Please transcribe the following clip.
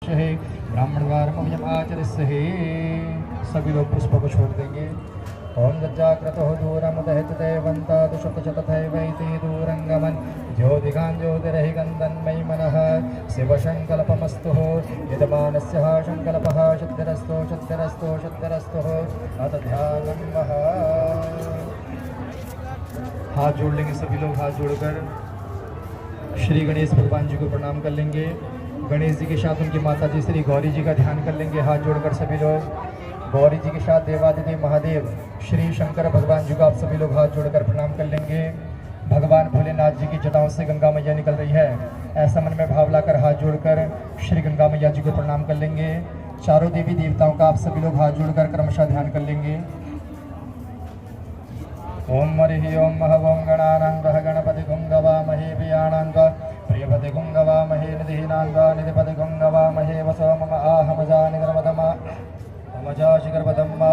ब्राह्मण द्वार आचरिष्ये। सभी लोग पुष्प को छोड़ देंगे। ओम गज्जाक्रतो दूरम दहते दुषतशतथैवैति दूरंगमन ज्योतिगान ज्योतिरहिगंधन्मयि मनः शिवशंकल्पमस्तु यजमानस्य संकल्पः शुद्धिरस्तु शुद्धिरस्तु शुद्धिरस्तु अत ध्यानं वः। हाथ जोड़ लेंगे सभी लोग। हाथ जोड़कर श्री गणेश भगवान जी को प्रणाम कर लेंगे। गणेश जी के साथ उनकी माता जी श्री गौरी जी का ध्यान कर लेंगे। हाथ जोड़कर सभी लोग गौरी जी के साथ देवादिदेव महादेव श्री शंकर भगवान जी को आप सभी लोग हाथ जोड़कर प्रणाम कर लेंगे। भगवान भोलेनाथ जी की जटाओं से गंगा मैया निकल रही है, ऐसा मन में भाव लाकर हाथ जोड़कर श्री गंगा मैया जी को प्रणाम कर लेंगे। चारों देवी देवताओं का आप सभी लोग हाथ जोड़कर क्रमशः ध्यान कर लेंगे। ओम हरि ओम महवं गणानांग गणपति गुंगवामहे प्रियाणांग प्रियपति गुंगवामहे निधिनांग निधिपति गुंगवामहे वसो मम आहमजा निगर्वदमा मजा शिखरपदम्मा